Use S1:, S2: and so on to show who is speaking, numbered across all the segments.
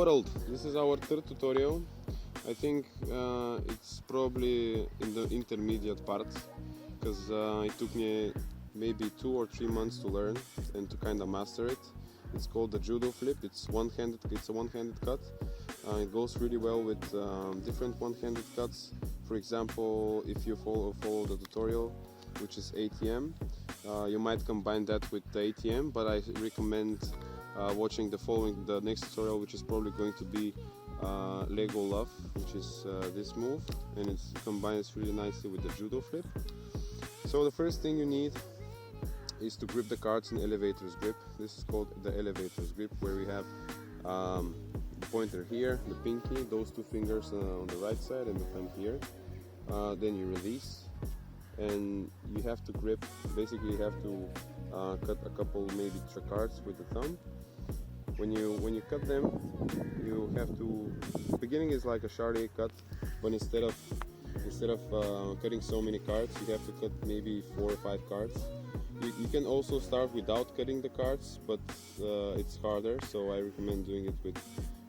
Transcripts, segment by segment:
S1: world, this is our third tutorial. I think it's probably in the intermediate part, because it took me maybe 2 or 3 months to learn and to kind of master it. It's called the Judo flip. It's a one-handed cut. It goes really well with different one-handed cuts. For example, if you follow the tutorial, which is ATM, you might combine that with the ATM, but I recommend watching the next tutorial, which is probably going to be Lego Love, which is this move, and it combines really nicely with the Judo flip. So the first thing you need is to grip the cards in elevator's grip. This is called the elevator's grip, where we have the pointer here, the pinky, those two fingers on the right side, and the thumb here. Then you release, and you have to grip. Basically, you have to cut a couple, maybe 3 cards with the thumb. When you cut them, you have to. The beginning is like a charade cut, but instead of cutting so many cards, you have to cut maybe 4 or 5 cards. You can also start without cutting the cards, but it's harder, so I recommend doing it with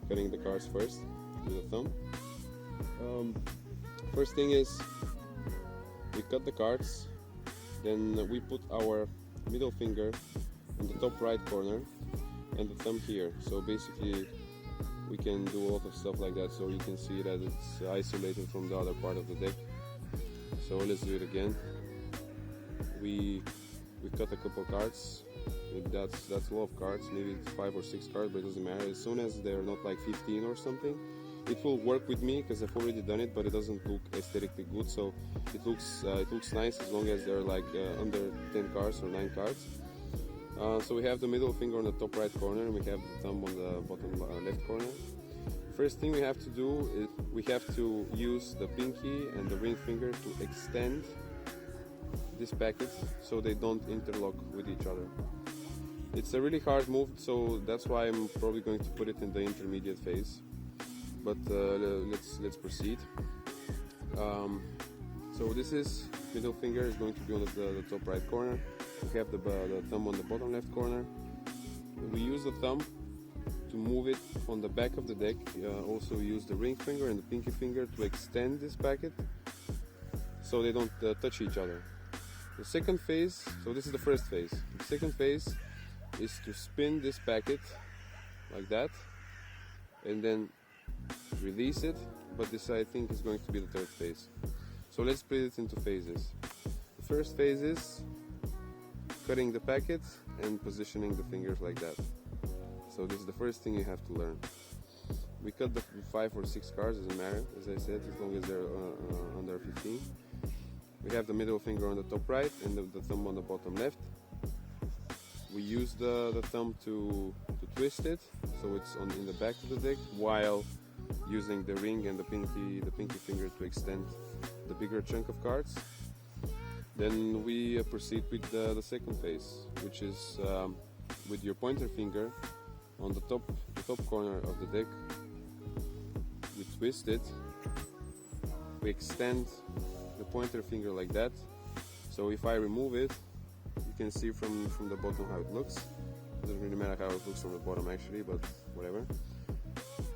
S1: cutting the cards first with the thumb. First thing is we cut the cards, then we put our middle finger in the top right corner and the thumb here. So basically we can do a lot of stuff like that, so you can see that it's isolated from the other part of the deck. So let's do it again. We cut a couple cards. That's a lot of cards, maybe it's 5 or 6 cards, but it doesn't matter. As soon as they're not like 15 or something, it will work with me because I've already done it, but it doesn't look aesthetically good. So it looks nice as long as they're like under 10 cards or 9 cards. So we have the middle finger on the top right corner, and we have the thumb on the bottom left corner. First thing we have to do is we have to use the pinky and the ring finger to extend this packet so they don't interlock with each other. It's a really hard move, so that's why I'm probably going to put it in the intermediate phase. But let's proceed. So this is middle finger is going to be on the top right corner. We have the thumb on the bottom left corner. We use the thumb to move it on the back of the deck. Also use the ring finger and the pinky finger to extend this packet so they don't touch each other. The second phase, so this is the first phase. The second phase is to spin this packet like that and then release it, but this I think is going to be the third phase. So let's split it into phases. The first phase is cutting the packet and positioning the fingers like that. So this is the first thing you have to learn. We cut the 5 or 6 cards, doesn't matter, as I said, as long as they're under 15. We have the middle finger on the top right and the thumb on the bottom left. We use the thumb to twist it, so it's in the back of the deck, while using the ring and the pinky finger to extend the bigger chunk of cards. Then we proceed with the second phase, which is with your pointer finger on the top corner of the deck. We twist it, we extend the pointer finger like that. So if I remove it, you can see from the bottom how it looks. It doesn't really matter how it looks from the bottom actually, but whatever.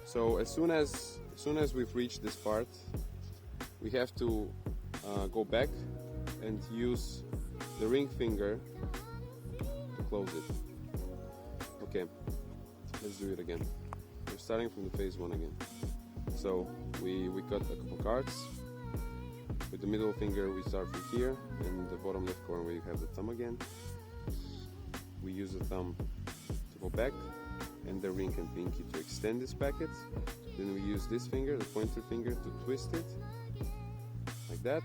S1: So as soon as we've reached this part, we have to go back and use the ring finger to close it. Okay, let's do it again. We're starting from the phase 1 again. So we cut a couple cards. With the middle finger we start from here, and the bottom left corner we have the thumb again. We use the thumb to go back and the ring and pinky to extend this packet. Then we use this finger, the pointer finger, to twist it like that.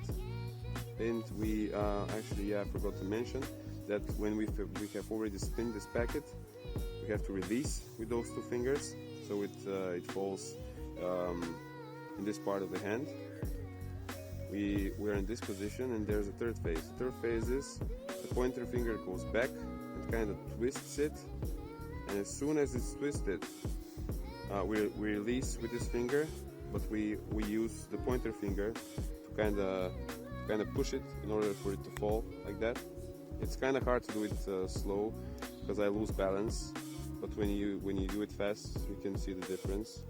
S1: And we actually, I forgot to mention that when we have already spun this packet, we have to release with those 2 fingers, so it falls in this part of the hand. We're in this position, and there's a third phase. The third phase is the pointer finger goes back and kind of twists it, and as soon as it's twisted, we release with this finger, but we use the pointer finger to kind of push it in order for it to fall like that. It's kind of hard to do it slow because I lose balance, but when you do it fast, you can see the difference.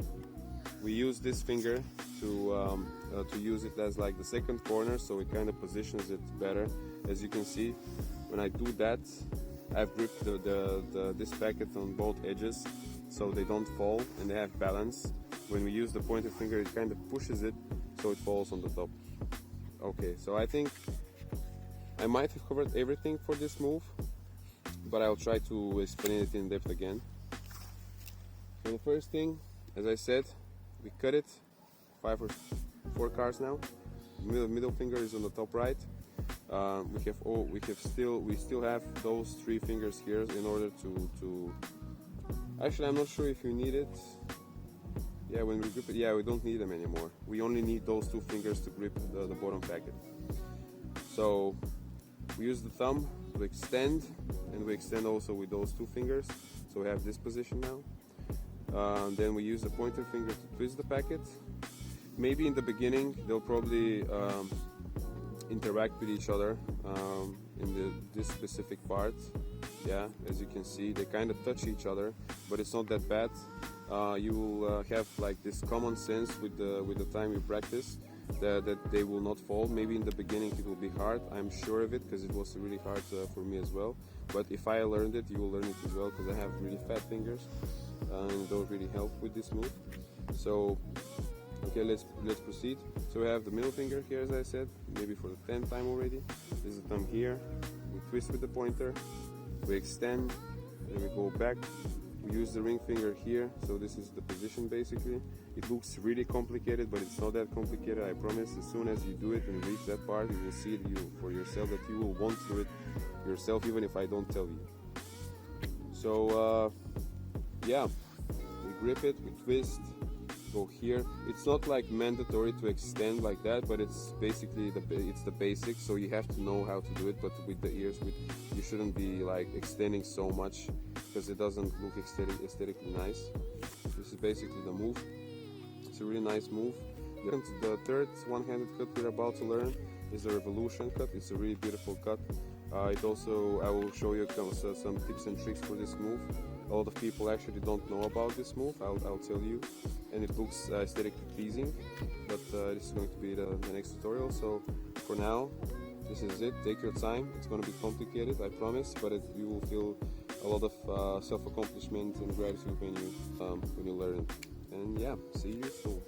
S1: We use this finger to use it as like the second corner, so it kind of positions it better. As you can see, when I do that, I've gripped this packet on both edges, so they don't fall and they have balance. When we use the pointer finger, it kind of pushes it, so it falls on the top. Okay, so I think I might have covered everything for this move, but I'll try to explain it in depth again. So the first thing, as I said, we cut it 5 or 4 cards now. Middle finger is on the top right. We still have those 3 fingers here in order to. Actually, I'm not sure if you need it. Yeah, when we grip it, yeah, we don't need them anymore. We only need those 2 fingers to grip the bottom packet. So we use the thumb to extend, and we extend also with those 2 fingers. So we have this position now. Then we use the pointer finger to twist the packet. Maybe in the beginning they'll probably interact with each other in this specific part. Yeah, as you can see, they kind of touch each other, but it's not that bad. You will have like this common sense with the time you practice that they will not fall. Maybe in the beginning it will be hard. I'm sure of it because it was really hard for me as well. But if I learned it, you will learn it as well, because I have really fat fingers and those really help with this move. So okay, let's proceed. So we have the middle finger here, as I said, maybe for the 10th time already. This is the thumb here. We twist with the pointer, we extend, and we go back. We use the ring finger here, so this is the position basically. It looks really complicated, but it's not that complicated, I promise. As soon as you do it and reach that part, you will see it for yourself, that you will want to do it yourself, even if I don't tell you. So yeah, we grip it, we twist, go here. It's not like mandatory to extend like that, but it's basically it's the basics, so you have to know how to do it. But with the ears, you shouldn't be like extending so much, because it doesn't look aesthetically nice. This is basically the move. It's a really nice move. The third one-handed cut we're about to learn is a revolution cut. It's a really beautiful cut. I will show you some tips and tricks for this move. A lot of people actually don't know about this move, I'll tell you, and it looks aesthetically pleasing, but this is going to be the next tutorial. So for now, this is it. Take your time. It's going to be complicated, I promise, but you will feel a lot of self-accomplishment and gratitude when you learn it. And yeah, see you soon.